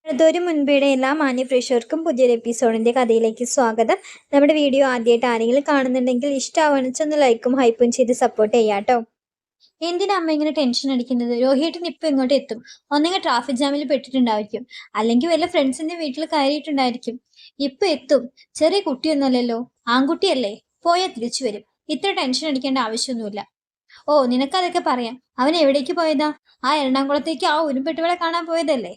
അടുത്തൊരു മുൻപേടെ എല്ലാ മാന്യ പ്രേക്ഷകർക്കും പുതിയൊരു എപ്പിസോഡിന്റെ കഥയിലേക്ക് സ്വാഗതം. നമ്മുടെ വീഡിയോ ആദ്യമായിട്ട് ആരെങ്കിലും കാണുന്നുണ്ടെങ്കിൽ ഇഷ്ടമാവണിച്ച് ഒന്ന് ലൈക്കും ഹൈപ്പും ചെയ്ത് സപ്പോർട്ട് ചെയ്യാട്ടോ. എന്തിനാ അമ്മ ഇങ്ങനെ ടെൻഷൻ അടിക്കുന്നത്? രോഹിയേട്ടൻ ഇപ്പൊ ഇങ്ങോട്ട് എത്തും. ഒന്നെങ്കിൽ ട്രാഫിക് ജാമിൽ പെട്ടിട്ടുണ്ടായിരിക്കും, അല്ലെങ്കിൽ വല്ല ഫ്രണ്ട്സിന്റെ വീട്ടിൽ കയറിയിട്ടുണ്ടായിരിക്കും. ഇപ്പൊ എത്തും. ചെറിയ കുട്ടിയൊന്നുമല്ലല്ലോ, ആൺകുട്ടിയല്ലേ, പോയാൽ തിരിച്ചു വരും. ഇത്ര ടെൻഷൻ അടിക്കേണ്ട ആവശ്യമൊന്നുമില്ല. ഓ, നിനക്കതൊക്കെ പറയാം. അവൻ എവിടേക്ക് പോയതാ? ആ എറണാകുളത്തേക്ക് ആ ഉരുമ്പെട്ടുകളെ കാണാൻ പോയതല്ലേ?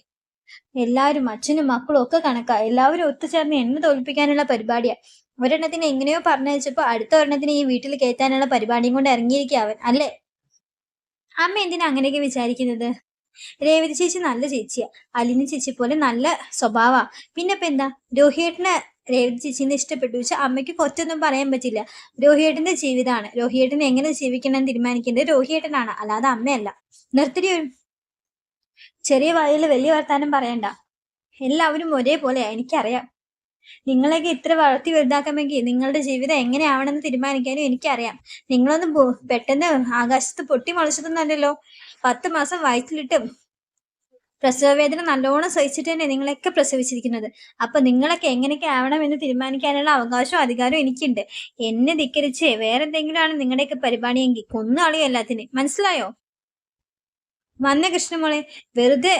എല്ലാവരും അച്ഛനും മക്കളും ഒക്കെ കണക്കാ. എല്ലാവരും ഒത്തുചേർന്ന് എന്നെ തോൽപ്പിക്കാനുള്ള പരിപാടിയാ. ഒരെണ്ണത്തിന് എങ്ങനെയോ പറഞ്ഞയച്ചപ്പോ അടുത്ത ഒരെണ്ണത്തിന് ഈ വീട്ടിൽ കയറ്റാനുള്ള പരിപാടിയും കൊണ്ട് ഇറങ്ങിയിരിക്കുക അവൻ, അല്ലേ? അമ്മ എന്തിനാ അങ്ങനെയൊക്കെ വിചാരിക്കുന്നത്? രേവതി ചേച്ചി നല്ല ചേച്ചിയാ. അലിനി ചേച്ചി പോലെ നല്ല സ്വഭാവാ. പിന്നെ ഇപ്പൊ എന്താ? രോഹിയേട്ടന് രേവതി ചേച്ചിനെ ഇഷ്ടപ്പെട്ടു വെച്ചാൽ അമ്മയ്ക്ക് കൊറ്റൊന്നും പറയാൻ പറ്റില്ല. രോഹിയേട്ടന്റെ ജീവിതമാണ്. രോഹിയേട്ടന് എങ്ങനെ ജീവിക്കണം എന്ന് തീരുമാനിക്കേണ്ടത് രോഹിയേട്ടനാണ്, അല്ലാതെ അമ്മയല്ല. നിർത്തിരി. ചെറിയ വായിൽ വലിയ വർത്താനം പറയണ്ട. എല്ലാവരും ഒരേപോലെയാ, എനിക്കറിയാം. നിങ്ങളെയൊക്കെ ഇത്ര വളർത്തി വലുതാക്കാമെങ്കിൽ നിങ്ങളുടെ ജീവിതം എങ്ങനെയാവണമെന്ന് തീരുമാനിക്കാനും എനിക്കറിയാം. നിങ്ങളൊന്നും പെട്ടെന്ന് ആകാശത്ത് പൊട്ടി മുളച്ചതൊന്നല്ലല്ലോ. 10 മാസം വയറ്റിലിട്ട് പ്രസവവേദന നല്ലോണം സഹിച്ചിട്ട് തന്നെ നിങ്ങളെയൊക്കെ പ്രസവിച്ചിരിക്കുന്നത്. അപ്പൊ നിങ്ങളൊക്കെ എങ്ങനെയൊക്കെ ആവണം എന്ന് തീരുമാനിക്കാനുള്ള അവകാശവും അധികാരവും എനിക്കുണ്ട്. എന്നെ ധിക്കരിച്ച് വേറെ എന്തെങ്കിലും ആണ് നിങ്ങളുടെയൊക്കെ പരിപാടിയെങ്കിൽ കൊന്നുകളയും എല്ലാത്തിനും. മനസ്സിലായോ? വന്ന കൃഷ്ണമോളെ, വെറുതെ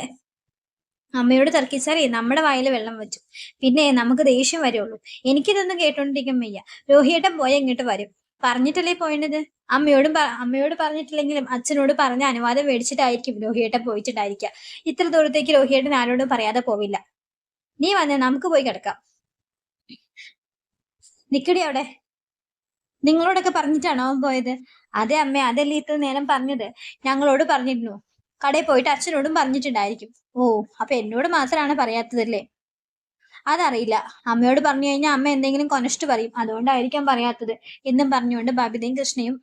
അമ്മയോട് തർക്കിച്ചാലേ നമ്മുടെ വായിൽ വെള്ളം വെച്ചു. പിന്നെ നമുക്ക് ദേഷ്യം വരുള്ളൂ. എനിക്കിതൊന്നും കേട്ടോണ്ടിരിക്കാൻ വയ്യ. രോഹിയേട്ടൻ പോയ ഇങ്ങോട്ട് വരും. പറഞ്ഞിട്ടല്ലേ പോയത്? അമ്മയോട് പറഞ്ഞിട്ടില്ലെങ്കിലും അച്ഛനോട് പറഞ്ഞ അനുവാദം മേടിച്ചിട്ടായിരിക്കും രോഹിയേട്ടൻ പോയിട്ടുണ്ടായിരിക്കുക. ഇത്ര ദൂരത്തേക്ക് രോഹിയേട്ടൻ ആരോടും പറയാതെ പോവില്ല. നീ വന്നേ, നമുക്ക് പോയി കിടക്കാം. നിക്കടി അവിടെ. നിങ്ങളോടൊക്കെ പറഞ്ഞിട്ടാണോ അവൻ പോയത്? അതെ അമ്മേ, അതല്ലേ ഇത്ര നേരം പറഞ്ഞത്. ഞങ്ങളോട് പറഞ്ഞിരുന്നു. കടയിൽ പോയിട്ട് അച്ഛനോടും പറഞ്ഞിട്ടുണ്ടായിരിക്കും. ഓ, അപ്പൊ എന്നോട് മാത്രമാണ് പറയാത്തതല്ലേ? അതറിയില്ല. അമ്മയോട് പറഞ്ഞു കഴിഞ്ഞാൽ അമ്മ എന്തെങ്കിലും കൊനഷ്ട പറയും, അതുകൊണ്ടായിരിക്കാം പറയാത്തത് എന്നും പറഞ്ഞുകൊണ്ട് ബബിതയും കൃഷ്ണയും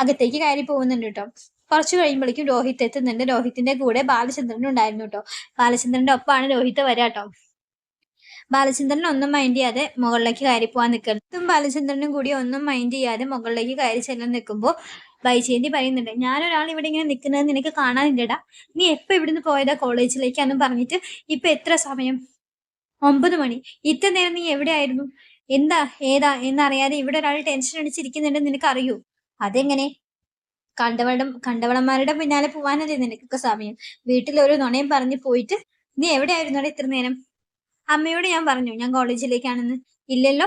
അകത്തേക്ക് കയറി പോകുന്നുണ്ട് കേട്ടോ. കുറച്ചു കഴിയുമ്പോഴേക്കും രോഹിത് എത്തുന്നുണ്ട്. രോഹിത്തിന്റെ കൂടെ ബാലചന്ദ്രനും ഉണ്ടായിരുന്നു കേട്ടോ. ബാലചന്ദ്രന്റെ ഒപ്പമാണ് രോഹിത് വരാട്ടോ. ബാലചന്ദ്രൻ ഒന്നും മൈൻഡ് ചെയ്യാതെ മുകളിലേക്ക് കയറി പോകാൻ നിൽക്കുന്നതും ബാലചന്ദ്രനും കൂടി ഒന്നും മൈൻഡ് ചെയ്യാതെ മുകളിലേക്ക് കയറി ചെല്ലാൻ നിൽക്കുമ്പോൾ വൈജയന്തി പറയുന്നുണ്ട്, ഞാനൊരാൾ ഇവിടെ ഇങ്ങനെ നിൽക്കുന്നത് നിനക്ക് കാണാനില്ലടാ. നീ എപ്പോ ഇവിടുന്ന് പോയതാ കോളേജിലേക്കാന്നും പറഞ്ഞിട്ട് ഇപ്പൊ എത്ര സമയം? 9 മണി. ഇത്ര നേരം നീ എവിടെയായിരുന്നു? എന്താ ഏതാ എന്നറിയാതെ ഇവിടെ ഒരാൾ ടെൻഷൻ അടിച്ചിരിക്കുന്നുണ്ടെന്ന് നിനക്ക് അറിയൂ? അതെങ്ങനെ? കണ്ടവളന്മാരുടെ പിന്നാലെ പോവാനല്ലേ നിനക്കൊക്കെ സമയം? വീട്ടിൽ ഒരു നുണയും പറഞ്ഞു പോയിട്ട് നീ എവിടെയായിരുന്നു ഇത്ര നേരം? അമ്മയോട് ഞാൻ പറഞ്ഞു ഞാൻ കോളേജിലേക്കാണെന്ന്. ഇല്ലല്ലോ.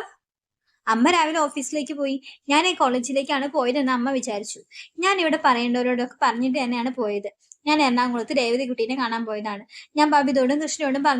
അമ്മ രാവിലെ ഓഫീസിലേക്ക് പോയി. ഞാൻ ഈ കോളേജിലേക്കാണ് പോയതെന്ന് അമ്മ വിചാരിച്ചു. ഞാൻ ഇവിടെ പറയേണ്ടവരോടൊക്കെ പറഞ്ഞിട്ട് തന്നെയാണ് പോയത്. ഞാൻ എറണാകുളത്ത് രേവതി കുട്ടീനെ കാണാൻ പോയതാണ്. ഞാൻ ബബിതോടും കൃഷ്ണയോടും പറഞ്ഞു.